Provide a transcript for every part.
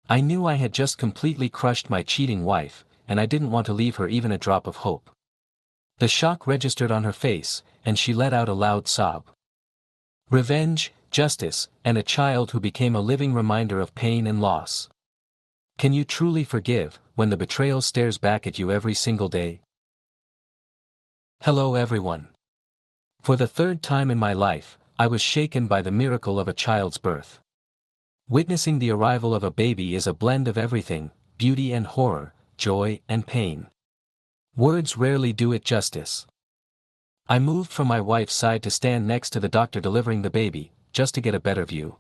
I knew I had just completely crushed my cheating wife, and I didn't want to leave her even a drop of hope. The shock registered on her face, and she let out a loud sob. Revenge, justice, and a child who became a living reminder of pain and loss. Can you truly forgive, when the betrayal stares back at you every single day? Hello everyone. For the third time in my life, I was shaken by the miracle of a child's birth. Witnessing the arrival of a baby is a blend of everything, beauty and horror, joy and pain. Words rarely do it justice. I moved from my wife's side to stand next to the doctor delivering the baby, just to get a better view.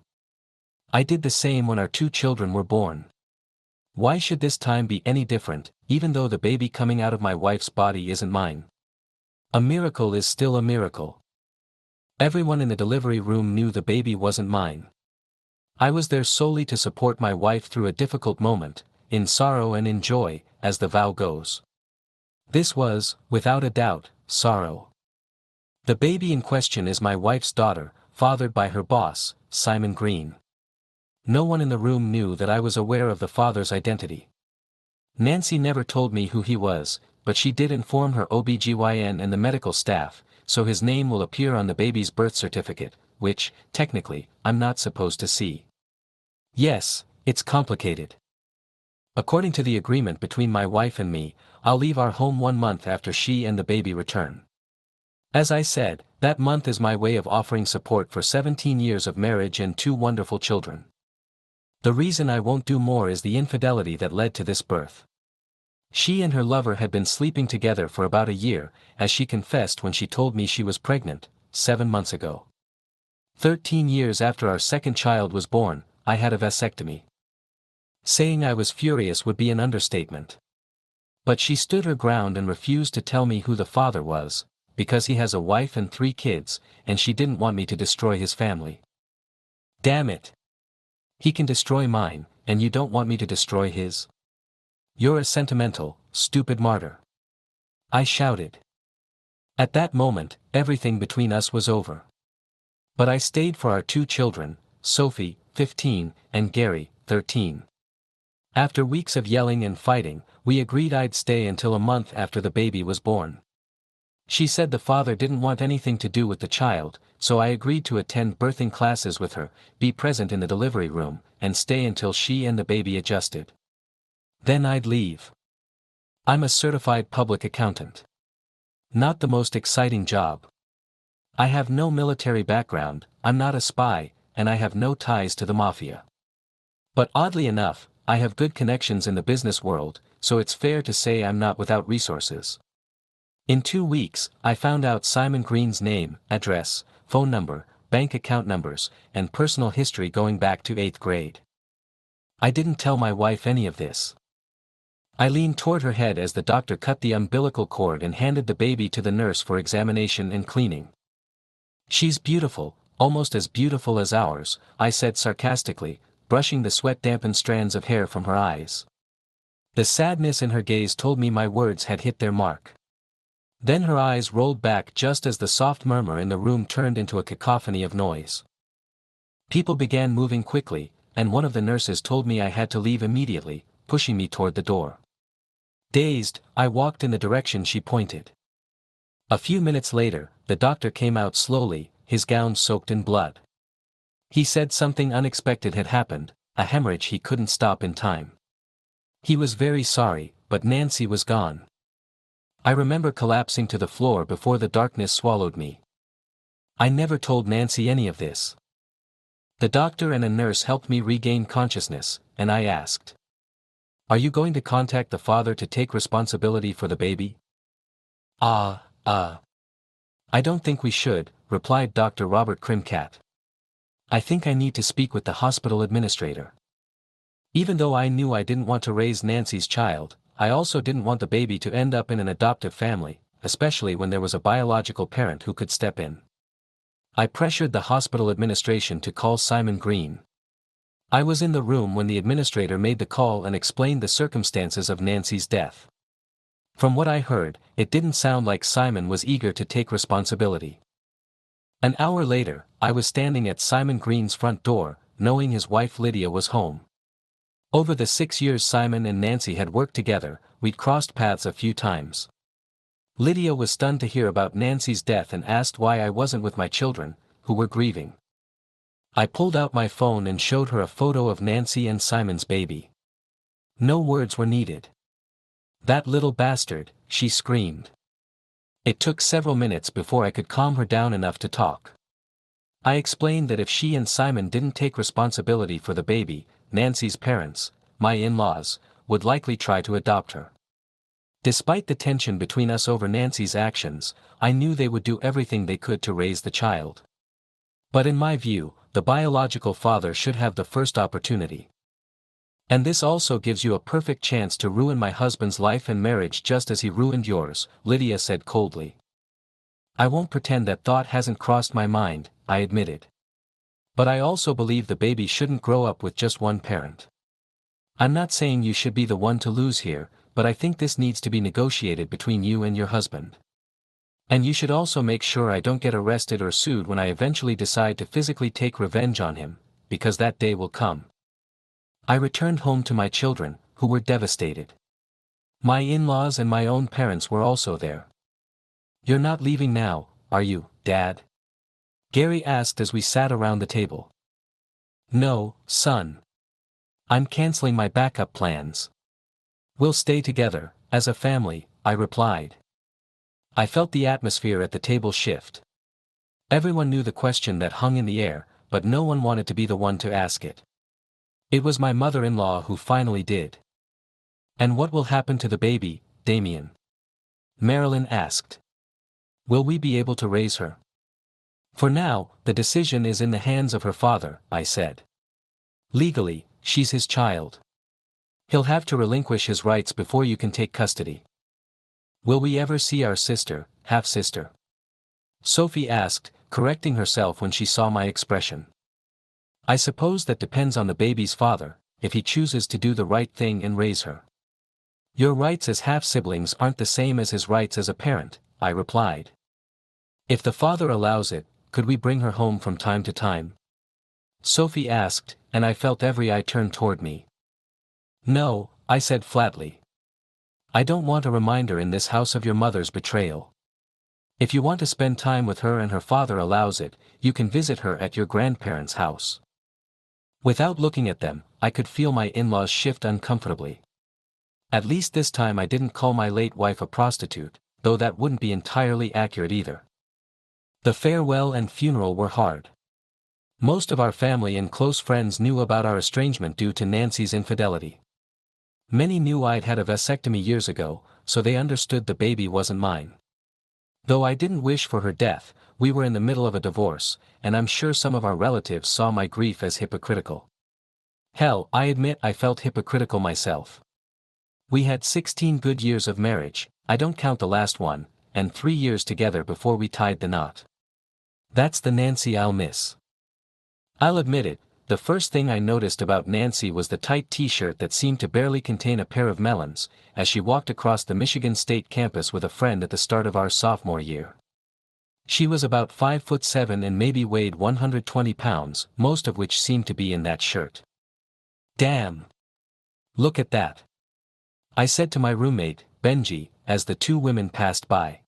I did the same when our 2 children were born. Why should this time be any different, even though the baby coming out of my wife's body isn't mine? A miracle is still a miracle. Everyone in the delivery room knew the baby wasn't mine. I was there solely to support my wife through a difficult moment, in sorrow and in joy, as the vow goes. This was, without a doubt, sorrow. The baby in question is my wife's daughter, fathered by her boss, Simon Green. No one in the room knew that I was aware of the father's identity. Nancy never told me who he was, but she did inform her OBGYN and the medical staff, so his name will appear on the baby's birth certificate, which, technically, I'm not supposed to see. Yes, it's complicated. According to the agreement between my wife and me, I'll leave our home 1 month after she and the baby return. As I said, that month is my way of offering support for 17 years of marriage and 2 wonderful children. The reason I won't do more is the infidelity that led to this birth. She and her lover had been sleeping together for about a year, as she confessed when she told me she was pregnant, 7 months ago. 13 years after our second child was born, I had a vasectomy. Saying I was furious would be an understatement. But she stood her ground and refused to tell me who the father was, because he has a wife and 3 kids, and she didn't want me to destroy his family. Damn it! He can destroy mine, and you don't want me to destroy his? You're a sentimental, stupid martyr. I shouted. At that moment, everything between us was over. But I stayed for our 2 children, Sophie, 15, and Gary, 13. After weeks of yelling and fighting, we agreed I'd stay until a month after the baby was born. She said the father didn't want anything to do with the child, so I agreed to attend birthing classes with her, be present in the delivery room, and stay until she and the baby adjusted. Then I'd leave. I'm a certified public accountant. Not the most exciting job. I have no military background, I'm not a spy, and I have no ties to the mafia. But oddly enough, I have good connections in the business world, so it's fair to say I'm not without resources. In 2 weeks, I found out Simon Green's name, address, phone number, bank account numbers, and personal history going back to 8th grade. I didn't tell my wife any of this. I leaned toward her head as the doctor cut the umbilical cord and handed the baby to the nurse for examination and cleaning. She's beautiful, almost as beautiful as ours, I said sarcastically, brushing the sweat-dampened strands of hair from her eyes. The sadness in her gaze told me my words had hit their mark. Then her eyes rolled back just as the soft murmur in the room turned into a cacophony of noise. People began moving quickly, and one of the nurses told me I had to leave immediately, pushing me toward the door. Dazed, I walked in the direction she pointed. A few minutes later, the doctor came out slowly, his gown soaked in blood. He said something unexpected had happened, a hemorrhage he couldn't stop in time. He was very sorry, but Nancy was gone. I remember collapsing to the floor before the darkness swallowed me. I never told Nancy any of this. The doctor and a nurse helped me regain consciousness, and I asked, "Are you going to contact the father to take responsibility for the baby?" I don't think we should," replied Dr. Robert Krimkat. "I think I need to speak with the hospital administrator." Even though I knew I didn't want to raise Nancy's child, I also didn't want the baby to end up in an adoptive family, especially when there was a biological parent who could step in. I pressured the hospital administration to call Simon Green. I was in the room when the administrator made the call and explained the circumstances of Nancy's death. From what I heard, it didn't sound like Simon was eager to take responsibility. An hour later, I was standing at Simon Green's front door, knowing his wife Lydia was home. Over the 6 years Simon and Nancy had worked together, we'd crossed paths a few times. Lydia was stunned to hear about Nancy's death and asked why I wasn't with my children, who were grieving. I pulled out my phone and showed her a photo of Nancy and Simon's baby. No words were needed. "That little bastard," she screamed. It took several minutes before I could calm her down enough to talk. I explained that if she and Simon didn't take responsibility for the baby, Nancy's parents, my in-laws, would likely try to adopt her. Despite the tension between us over Nancy's actions, I knew they would do everything they could to raise the child. But in my view, the biological father should have the first opportunity. "And this also gives you a perfect chance to ruin my husband's life and marriage just as he ruined yours," Lydia said coldly. "I won't pretend that thought hasn't crossed my mind," I admitted. "But I also believe the baby shouldn't grow up with just one parent. I'm not saying you should be the one to lose here, but I think this needs to be negotiated between you and your husband. And you should also make sure I don't get arrested or sued when I eventually decide to physically take revenge on him, because that day will come." I returned home to my children, who were devastated. My in-laws and my own parents were also there. "You're not leaving now, are you, Dad?" Gary asked as we sat around the table. "No, son. I'm canceling my backup plans. We'll stay together, as a family," I replied. I felt the atmosphere at the table shift. Everyone knew the question that hung in the air, but no one wanted to be the one to ask it. It was my mother-in-law who finally did. "And what will happen to the baby, Damien?" Marilyn asked. "Will we be able to raise her?" "For now, the decision is in the hands of her father," I said. "Legally, she's his child. He'll have to relinquish his rights before you can take custody." "Will we ever see our sister, half-sister?" Sophie asked, correcting herself when she saw my expression. "I suppose that depends on the baby's father, if he chooses to do the right thing and raise her." "Your rights as half-siblings aren't the same as his rights as a parent," I replied. "If the father allows it, could we bring her home from time to time?" Sophie asked, and I felt every eye turn toward me. "No," I said flatly. "I don't want a reminder in this house of your mother's betrayal. If you want to spend time with her and her father allows it, you can visit her at your grandparents' house." Without looking at them, I could feel my in-laws shift uncomfortably. At least this time I didn't call my late wife a prostitute, though that wouldn't be entirely accurate either. The farewell and funeral were hard. Most of our family and close friends knew about our estrangement due to Nancy's infidelity. Many knew I'd had a vasectomy years ago, so they understood the baby wasn't mine. Though I didn't wish for her death, we were in the middle of a divorce, and I'm sure some of our relatives saw my grief as hypocritical. Hell, I admit I felt hypocritical myself. We had 16 good years of marriage, I don't count the last one, and 3 years together before we tied the knot. That's the Nancy I'll miss. I'll admit it, the first thing I noticed about Nancy was the tight t-shirt that seemed to barely contain a pair of melons, as she walked across the Michigan State campus with a friend at the start of our sophomore year. She was about 5'7" and maybe weighed 120 pounds, most of which seemed to be in that shirt. "Damn! Look at that!" I said to my roommate, Benji, as the two women passed by.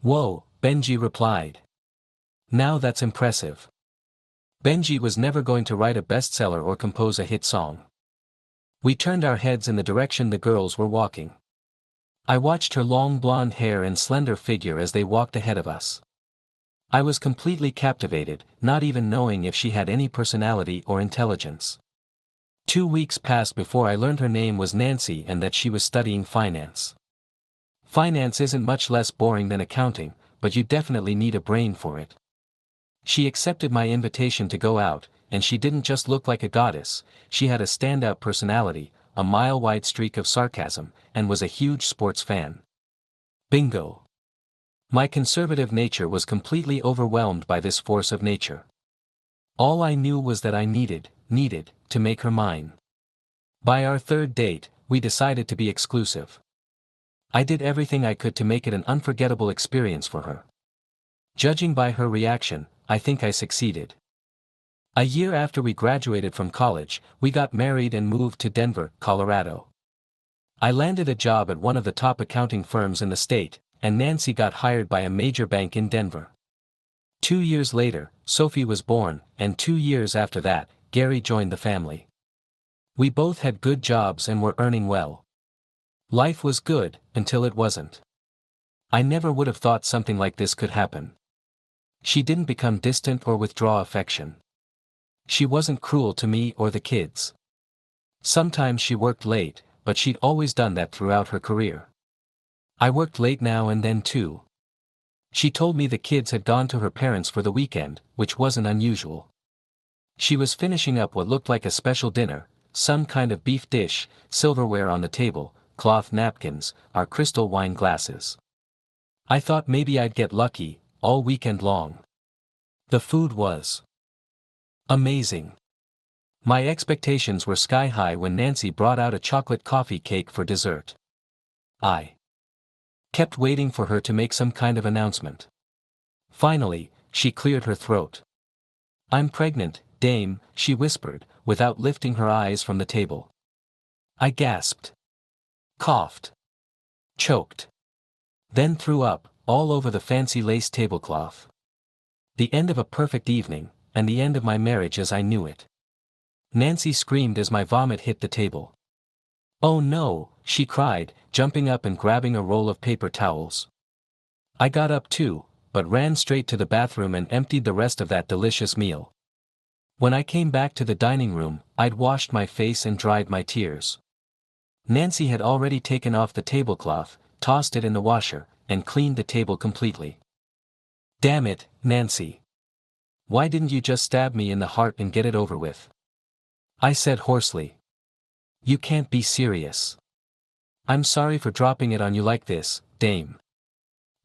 "Whoa," Benji replied. "Now that's impressive." Benji was never going to write a bestseller or compose a hit song. We turned our heads in the direction the girls were walking. I watched her long blonde hair and slender figure as they walked ahead of us. I was completely captivated, not even knowing if she had any personality or intelligence. 2 weeks passed before I learned her name was Nancy and that she was studying finance. Finance isn't much less boring than accounting, but you definitely need a brain for it. She accepted my invitation to go out, and she didn't just look like a goddess, she had a standout personality, a mile-wide streak of sarcasm, and was a huge sports fan. Bingo! My conservative nature was completely overwhelmed by this force of nature. All I knew was that I needed to make her mine. By our third date, we decided to be exclusive. I did everything I could to make it an unforgettable experience for her. Judging by her reaction, I think I succeeded. A year after we graduated from college, we got married and moved to Denver, Colorado. I landed a job at one of the top accounting firms in the state, and Nancy got hired by a major bank in Denver. 2 years later, Sophie was born, and 2 years after that, Gary joined the family. We both had good jobs and were earning well. Life was good, until it wasn't. I never would have thought something like this could happen. She didn't become distant or withdraw affection. She wasn't cruel to me or the kids. Sometimes she worked late, but she'd always done that throughout her career. I worked late now and then too. She told me the kids had gone to her parents for the weekend, which wasn't unusual. She was finishing up what looked like a special dinner, some kind of beef dish, silverware on the table, cloth napkins, our crystal wine glasses. I thought maybe I'd get lucky, all weekend long. The food was amazing. My expectations were sky high when Nancy brought out a chocolate coffee cake for dessert. I kept waiting for her to make some kind of announcement. Finally, she cleared her throat. "I'm pregnant, Dame," she whispered, without lifting her eyes from the table. I gasped, coughed, choked, then threw up, all over the fancy lace tablecloth. The end of a perfect evening, and the end of my marriage as I knew it. Nancy screamed as my vomit hit the table. "Oh no," she cried, jumping up and grabbing a roll of paper towels. I got up too, but ran straight to the bathroom and emptied the rest of that delicious meal. When I came back to the dining room, I'd washed my face and dried my tears. Nancy had already taken off the tablecloth, tossed it in the washer, and cleaned the table completely. "Damn it, Nancy. Why didn't you just stab me in the heart and get it over with?" I said hoarsely. "You can't be serious." "I'm sorry for dropping it on you like this, Dame.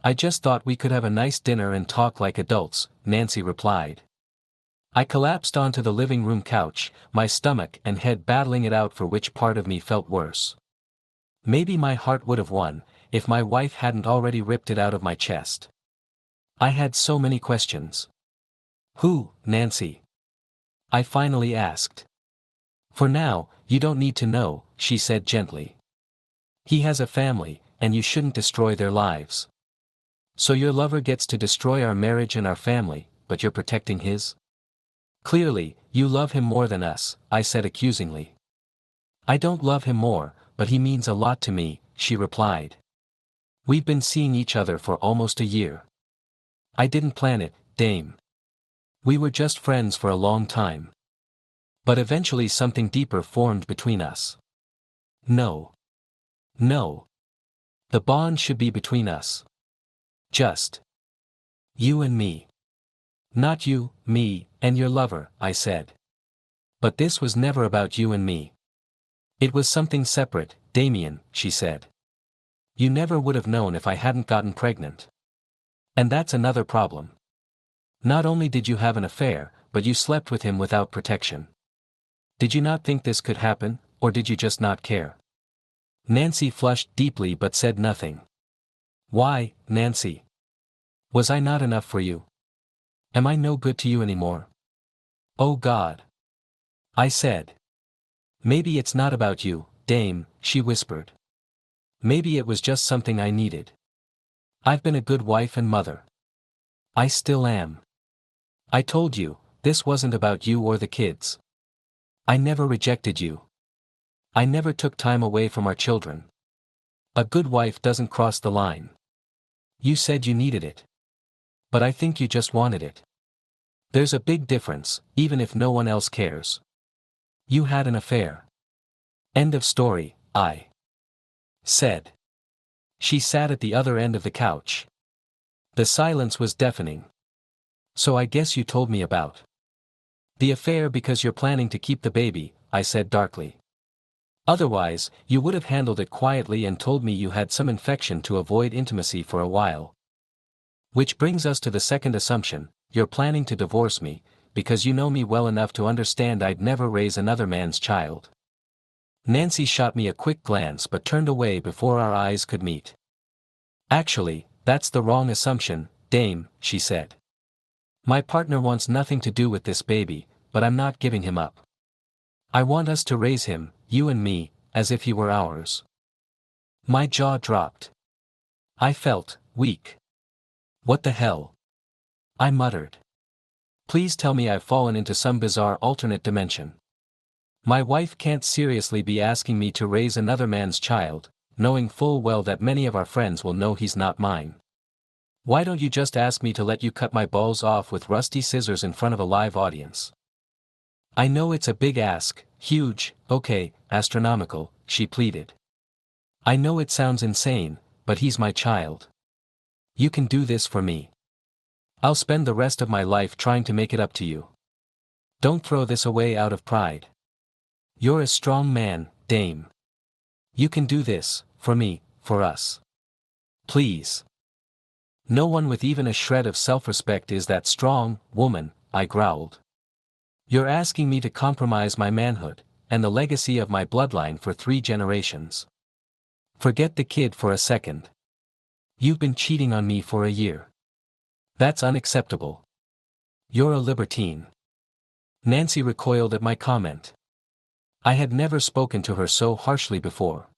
I just thought we could have a nice dinner and talk like adults," Nancy replied. I collapsed onto the living room couch, my stomach and head battling it out for which part of me felt worse. Maybe my heart would have won, if my wife hadn't already ripped it out of my chest. I had so many questions. "Who, Nancy?" I finally asked. "For now, you don't need to know," she said gently. "He has a family, and you shouldn't destroy their lives. So your lover gets to destroy our marriage and our family, but you're protecting his? Clearly, you love him more than us," I said accusingly. "I don't love him more, but he means a lot to me," she replied. "We've been seeing each other for almost a year. I didn't plan it, Dame. We were just friends for a long time. But eventually something deeper formed between us. No. No. The bond should be between us. Just you and me. Not you, me, and your lover," I said. "But this was never about you and me. It was something separate, Damien," she said. "You never would have known if I hadn't gotten pregnant. And that's another problem. Not only did you have an affair, but you slept with him without protection. Did you not think this could happen, or did you just not care?" Nancy flushed deeply but said nothing. "Why, Nancy? Was I not enough for you? Am I no good to you anymore?" "Oh God," I said. "Maybe it's not about you, Dame," she whispered. "Maybe it was just something I needed. I've been a good wife and mother. I still am. I told you, this wasn't about you or the kids. I never rejected you. I never took time away from our children. A good wife doesn't cross the line. You said you needed it. But I think you just wanted it. There's a big difference, even if no one else cares. You had an affair. End of story," I said. She sat at the other end of the couch. The silence was deafening. "So I guess you told me about the affair because you're planning to keep the baby," I said darkly. "Otherwise, you would have handled it quietly and told me you had some infection to avoid intimacy for a while. Which brings us to the second assumption, you're planning to divorce me, because you know me well enough to understand I'd never raise another man's child." Nancy shot me a quick glance but turned away before our eyes could meet. "Actually, that's the wrong assumption, Dame," she said. "My partner wants nothing to do with this baby, but I'm not giving him up. I want us to raise him, you and me, as if he were ours. My jaw dropped. I felt weak. What the hell? I muttered. Please tell me I've fallen into some bizarre alternate dimension. My wife can't seriously be asking me to raise another man's child, knowing full well that many of our friends will know he's not mine. Why don't you just ask me to let you cut my balls off with rusty scissors in front of a live audience? I know it's a big ask, huge, okay, astronomical, she pleaded. I know it sounds insane, but he's my child. You can do this for me. I'll spend the rest of my life trying to make it up to you. Don't throw this away out of pride. You're a strong man, Dame. You can do this, for me, for us. Please. No one with even a shred of self-respect is that strong, woman, I growled. You're asking me to compromise my manhood, and the legacy of my bloodline for 3 generations. Forget the kid for a second. You've been cheating on me for a year. That's unacceptable. You're a libertine. Nancy recoiled at my comment. I had never spoken to her so harshly before.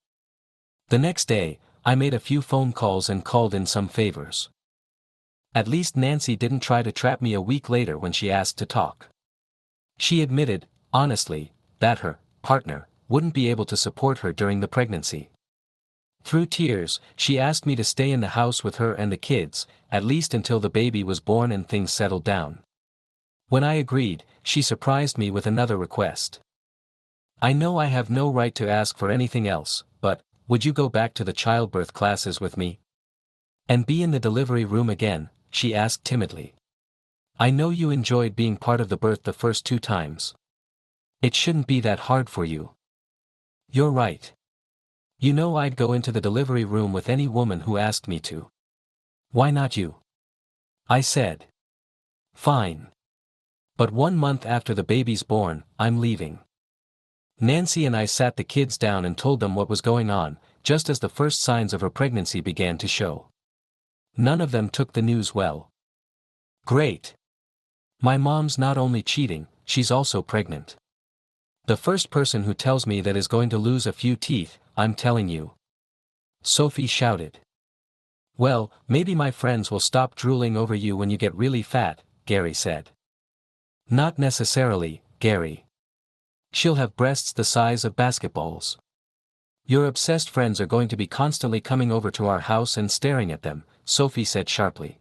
The next day, I made a few phone calls and called in some favors. At least Nancy didn't try to trap me a week later when she asked to talk. She admitted, honestly, that her partner wouldn't be able to support her during the pregnancy. Through tears, she asked me to stay in the house with her and the kids, at least until the baby was born and things settled down. When I agreed, she surprised me with another request. I know I have no right to ask for anything else, but, would you go back to the childbirth classes with me? And be in the delivery room again, she asked timidly. I know you enjoyed being part of the birth the first 2 times. It shouldn't be that hard for you. You're right. You know I'd go into the delivery room with any woman who asked me to. Why not you? I said. Fine. But 1 month after the baby's born, I'm leaving. Nancy and I sat the kids down and told them what was going on, just as the first signs of her pregnancy began to show. None of them took the news well. Great. My mom's not only cheating, she's also pregnant. The first person who tells me that is going to lose a few teeth, I'm telling you. Sophie shouted. Well, maybe my friends will stop drooling over you when you get really fat, Gary said. Not necessarily, Gary. She'll have breasts the size of basketballs. Your obsessed friends are going to be constantly coming over to our house and staring at them, Sophie said sharply.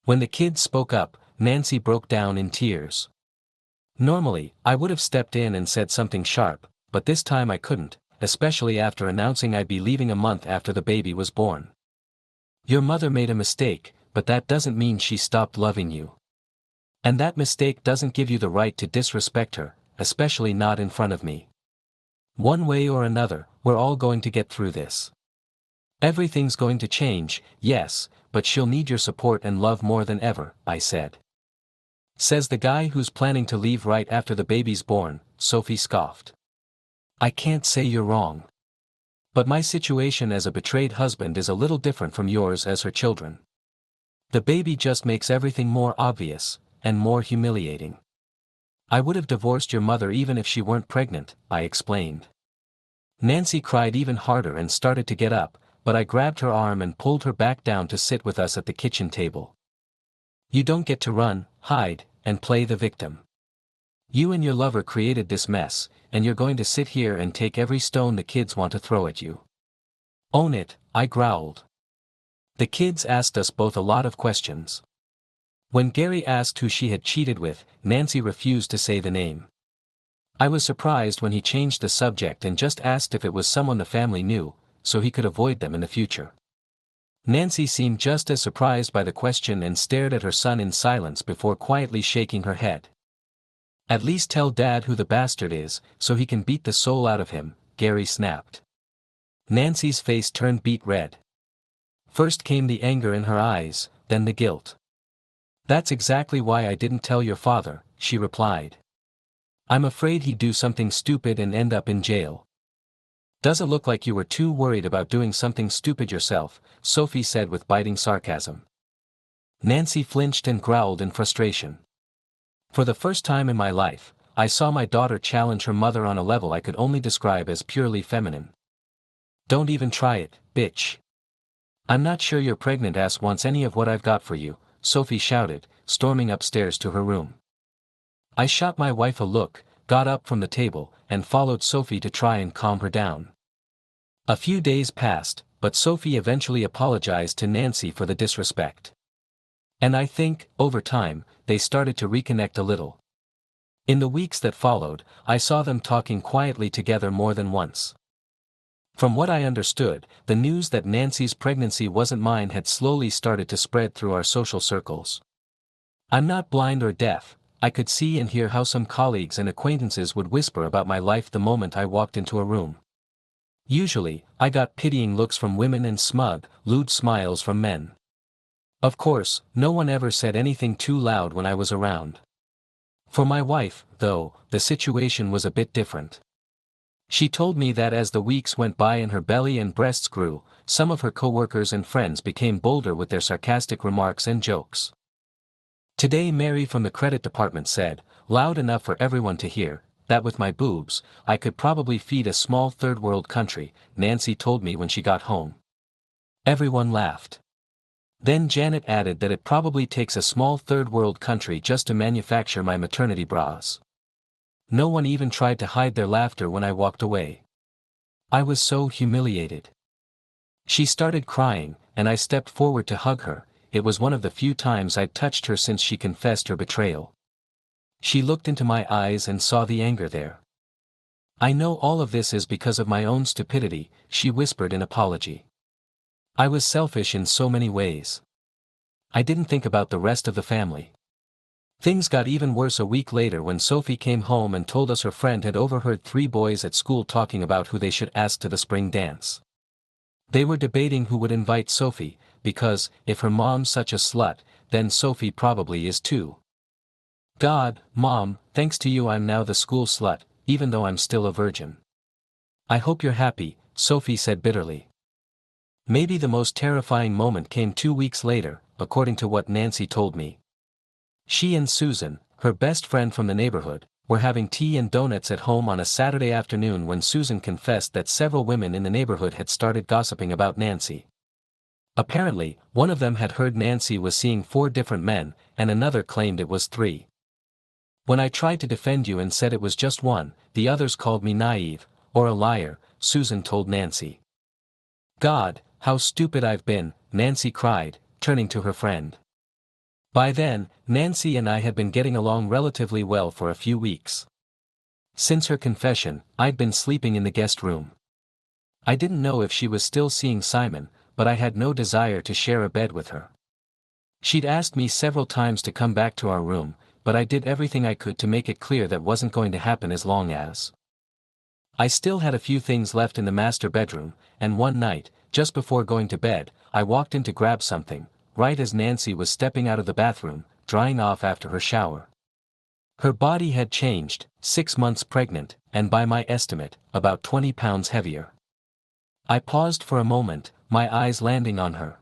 When the kids spoke up, Nancy broke down in tears. Normally, I would have stepped in and said something sharp, but this time I couldn't, especially after announcing I'd be leaving a month after the baby was born. Your mother made a mistake, but that doesn't mean she stopped loving you. And that mistake doesn't give you the right to disrespect her, especially not in front of me. One way or another, we're all going to get through this. Everything's going to change, yes, but she'll need your support and love more than ever, I said. Says the guy who's planning to leave right after the baby's born, Sophie scoffed. I can't say you're wrong. But my situation as a betrayed husband is a little different from yours as her children. The baby just makes everything more obvious, and more humiliating. I would have divorced your mother even if she weren't pregnant, I explained. Nancy cried even harder and started to get up, but I grabbed her arm and pulled her back down to sit with us at the kitchen table. You don't get to run, hide, and play the victim. You and your lover created this mess, and you're going to sit here and take every stone the kids want to throw at you. Own it, I growled. The kids asked us both a lot of questions. When Gary asked who she had cheated with, Nancy refused to say the name. I was surprised when he changed the subject and just asked if it was someone the family knew, so he could avoid them in the future. Nancy seemed just as surprised by the question and stared at her son in silence before quietly shaking her head. At least tell Dad who the bastard is, so he can beat the soul out of him, Gary snapped. Nancy's face turned beet red. First came the anger in her eyes, then the guilt. That's exactly why I didn't tell your father, she replied. I'm afraid he'd do something stupid and end up in jail. Does it look like you were too worried about doing something stupid yourself, Sophie said with biting sarcasm. Nancy flinched and growled in frustration. For the first time in my life, I saw my daughter challenge her mother on a level I could only describe as purely feminine. "Don't even try it, bitch. I'm not sure you're pregnant ass wants any of what I've got for you," Sophie shouted, storming upstairs to her room. I shot my wife a look, got up from the table, and followed Sophie to try and calm her down. A few days passed, but Sophie eventually apologized to Nancy for the disrespect. And I think, over time, they started to reconnect a little. In the weeks that followed, I saw them talking quietly together more than once. From what I understood, the news that Nancy's pregnancy wasn't mine had slowly started to spread through our social circles. I'm not blind or deaf. I could see and hear how some colleagues and acquaintances would whisper about my life the moment I walked into a room. Usually, I got pitying looks from women and smug, lewd smiles from men. Of course, no one ever said anything too loud when I was around. For my wife, though, the situation was a bit different. She told me that as the weeks went by and her belly and breasts grew, some of her coworkers and friends became bolder with their sarcastic remarks and jokes. Today Mary from the credit department said, loud enough for everyone to hear, that with my boobs, I could probably feed a small third-world country, Nancy told me when she got home. Everyone laughed. Then Janet added that it probably takes a small third-world country just to manufacture my maternity bras. No one even tried to hide their laughter when I walked away. I was so humiliated. She started crying, and I stepped forward to hug her. It was one of the few times I'd touched her since she confessed her betrayal. She looked into my eyes and saw the anger there. "I know all of this is because of my own stupidity," she whispered in apology. "I was selfish in so many ways. I didn't think about the rest of the family." Things got even worse a week later when Sophie came home and told us her friend had overheard 3 boys at school talking about who they should ask to the spring dance. They were debating who would invite Sophie, because, if her mom's such a slut, then Sophie probably is too. "God, Mom, thanks to you I'm now the school slut, even though I'm still a virgin." "I hope you're happy," Sophie said bitterly. Maybe the most terrifying moment came 2 weeks later, according to what Nancy told me. She and Susan, her best friend from the neighborhood, were having tea and donuts at home on a Saturday afternoon when Susan confessed that several women in the neighborhood had started gossiping about Nancy. Apparently, one of them had heard Nancy was seeing 4 different men, and another claimed it was 3. "When I tried to defend you and said it was just one, the others called me naive, or a liar," Susan told Nancy. "God, how stupid I've been," Nancy cried, turning to her friend. By then, Nancy and I had been getting along relatively well for a few weeks. Since her confession, I'd been sleeping in the guest room. I didn't know if she was still seeing Simon, but I had no desire to share a bed with her. She'd asked me several times to come back to our room, but I did everything I could to make it clear that wasn't going to happen as long as. I still had a few things left in the master bedroom, and one night, just before going to bed, I walked in to grab something, right as Nancy was stepping out of the bathroom, drying off after her shower. Her body had changed, 6 months pregnant, and by my estimate, about 20 pounds heavier. I paused for a moment, my eyes landing on her.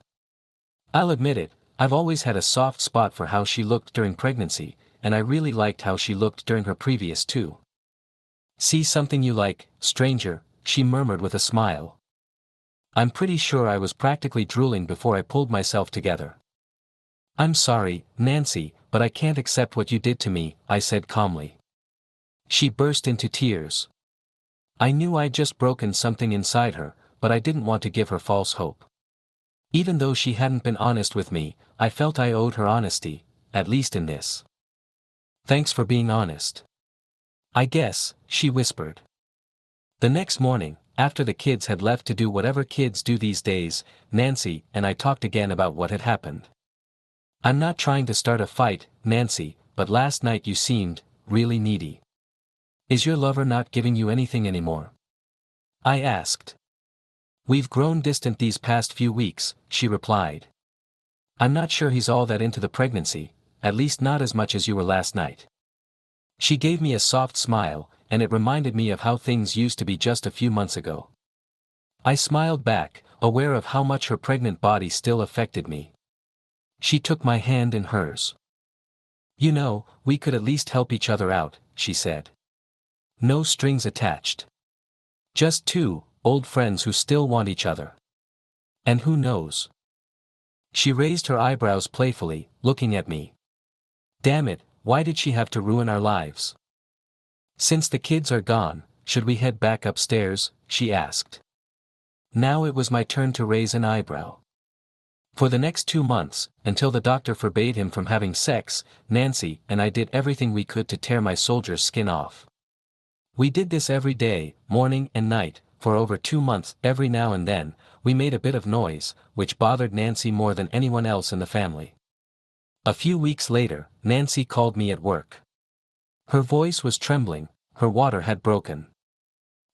I'll admit it, I've always had a soft spot for how she looked during pregnancy, and I really liked how she looked during her previous 2. "See something you like, stranger," she murmured with a smile. I'm pretty sure I was practically drooling before I pulled myself together. "I'm sorry, Nancy, but I can't accept what you did to me," I said calmly. She burst into tears. I knew I'd just broken something inside her, but I didn't want to give her false hope. Even though she hadn't been honest with me, I felt I owed her honesty, at least in this. "Thanks for being honest. I guess," she whispered. The next morning, after the kids had left to do whatever kids do these days, Nancy and I talked again about what had happened. "I'm not trying to start a fight, Nancy, but last night you seemed really needy. Is your lover not giving you anything anymore?" I asked. "We've grown distant these past few weeks," she replied. "I'm not sure he's all that into the pregnancy, at least not as much as you were last night." She gave me a soft smile, and it reminded me of how things used to be just a few months ago. I smiled back, aware of how much her pregnant body still affected me. She took my hand in hers. You know, we could at least help each other out, she said. No strings attached. Just two old friends who still want each other. And who knows? She raised her eyebrows playfully, looking at me. Damn it, why did she have to ruin our lives? Since the kids are gone, should we head back upstairs? She asked. Now it was my turn to raise an eyebrow. For the next 2 months, until the doctor forbade him from having sex, Nancy and I did everything we could to tear my soldier's skin off. We did this every day, morning and night, for over 2 months. Every now and then, we made a bit of noise, which bothered Nancy more than anyone else in the family. A few weeks later, Nancy called me at work. Her voice was trembling, her water had broken.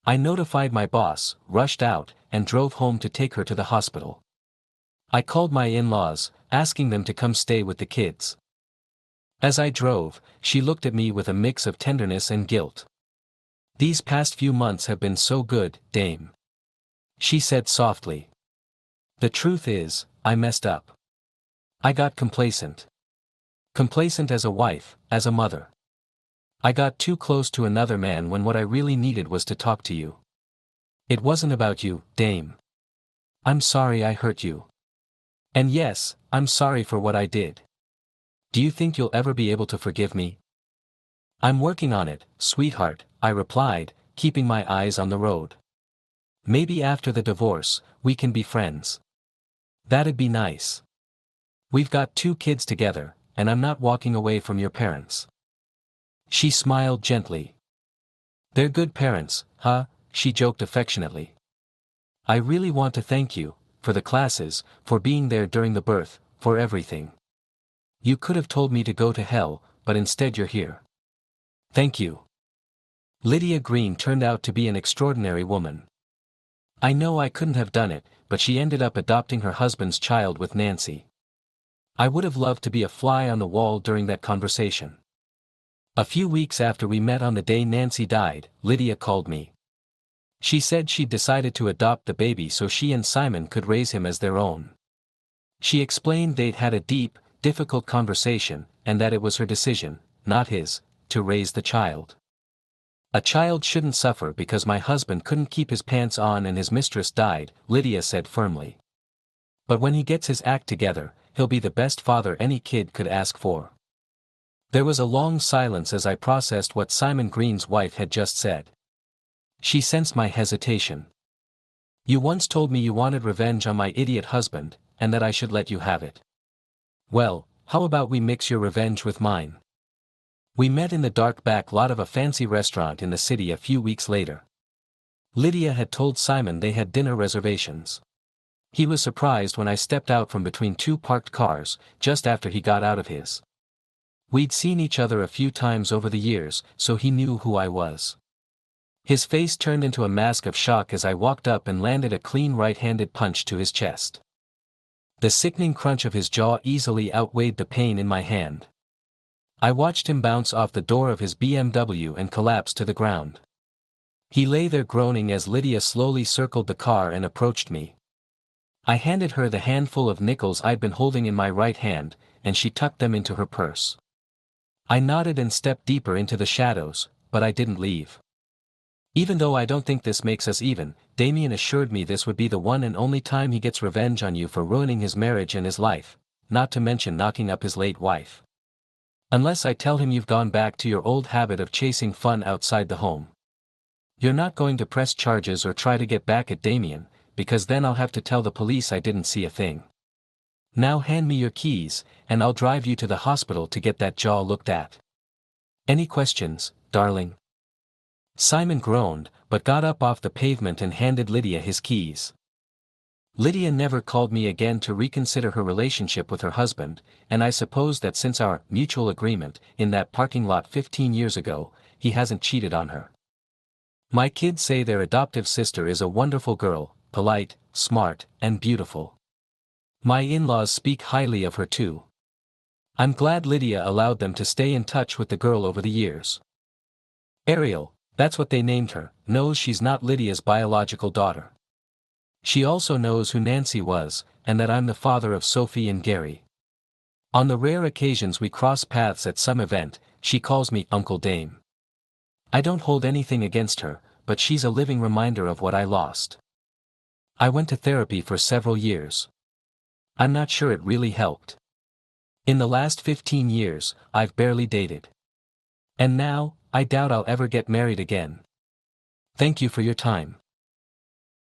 I notified my boss, rushed out, and drove home to take her to the hospital. I called my in-laws, asking them to come stay with the kids. As I drove, she looked at me with a mix of tenderness and guilt. These past few months have been so good, Dame. She said softly. The truth is, I messed up. I got complacent. Complacent as a wife, as a mother. I got too close to another man when what I really needed was to talk to you. It wasn't about you, Dame. I'm sorry I hurt you. And yes, I'm sorry for what I did. Do you think you'll ever be able to forgive me? I'm working on it, sweetheart, I replied, keeping my eyes on the road. Maybe after the divorce, we can be friends. That'd be nice. We've got 2 kids together, and I'm not walking away from your parents. She smiled gently. They're good parents, huh? She joked affectionately. I really want to thank you, for the classes, for being there during the birth, for everything. You could have told me to go to hell, but instead you're here. Thank you. Lydia Green turned out to be an extraordinary woman. I know I couldn't have done it, but she ended up adopting her husband's child with Nancy. I would have loved to be a fly on the wall during that conversation. A few weeks after we met on the day Nancy died, Lydia called me. She said she'd decided to adopt the baby so she and Simon could raise him as their own. She explained they'd had a deep, difficult conversation, and that it was her decision, not his, to raise the child. A child shouldn't suffer because my husband couldn't keep his pants on and his mistress died, Lydia said firmly. But when he gets his act together, he'll be the best father any kid could ask for. There was a long silence as I processed what Simon Green's wife had just said. She sensed my hesitation. You once told me you wanted revenge on my idiot husband, and that I should let you have it. Well, how about we mix your revenge with mine? We met in the dark back lot of a fancy restaurant in the city a few weeks later. Lydia had told Simon they had dinner reservations. He was surprised when I stepped out from between 2 parked cars, just after he got out of his. We'd seen each other a few times over the years, so he knew who I was. His face turned into a mask of shock as I walked up and landed a clean right-handed punch to his chest. The sickening crunch of his jaw easily outweighed the pain in my hand. I watched him bounce off the door of his BMW and collapse to the ground. He lay there groaning as Lydia slowly circled the car and approached me. I handed her the handful of nickels I'd been holding in my right hand, and she tucked them into her purse. I nodded and stepped deeper into the shadows, but I didn't leave. Even though I don't think this makes us even, Damien assured me this would be the one and only time he gets revenge on you for ruining his marriage and his life, not to mention knocking up his late wife. Unless I tell him you've gone back to your old habit of chasing fun outside the home. You're not going to press charges or try to get back at Damien, because then I'll have to tell the police I didn't see a thing. Now hand me your keys, and I'll drive you to the hospital to get that jaw looked at. Any questions, darling? Simon groaned, but got up off the pavement and handed Lydia his keys. Lydia never called me again to reconsider her relationship with her husband, and I suppose that since our mutual agreement in that parking lot 15 years ago, he hasn't cheated on her. My kids say their adoptive sister is a wonderful girl, polite, smart, and beautiful. My in-laws speak highly of her too. I'm glad Lydia allowed them to stay in touch with the girl over the years. Ariel, that's what they named her, knows she's not Lydia's biological daughter. She also knows who Nancy was, and that I'm the father of Sophie and Gary. On the rare occasions we cross paths at some event, she calls me Uncle Dame. I don't hold anything against her, but she's a living reminder of what I lost. I went to therapy for several years. I'm not sure it really helped. In the last 15 years, I've barely dated. And now, I doubt I'll ever get married again. Thank you for your time.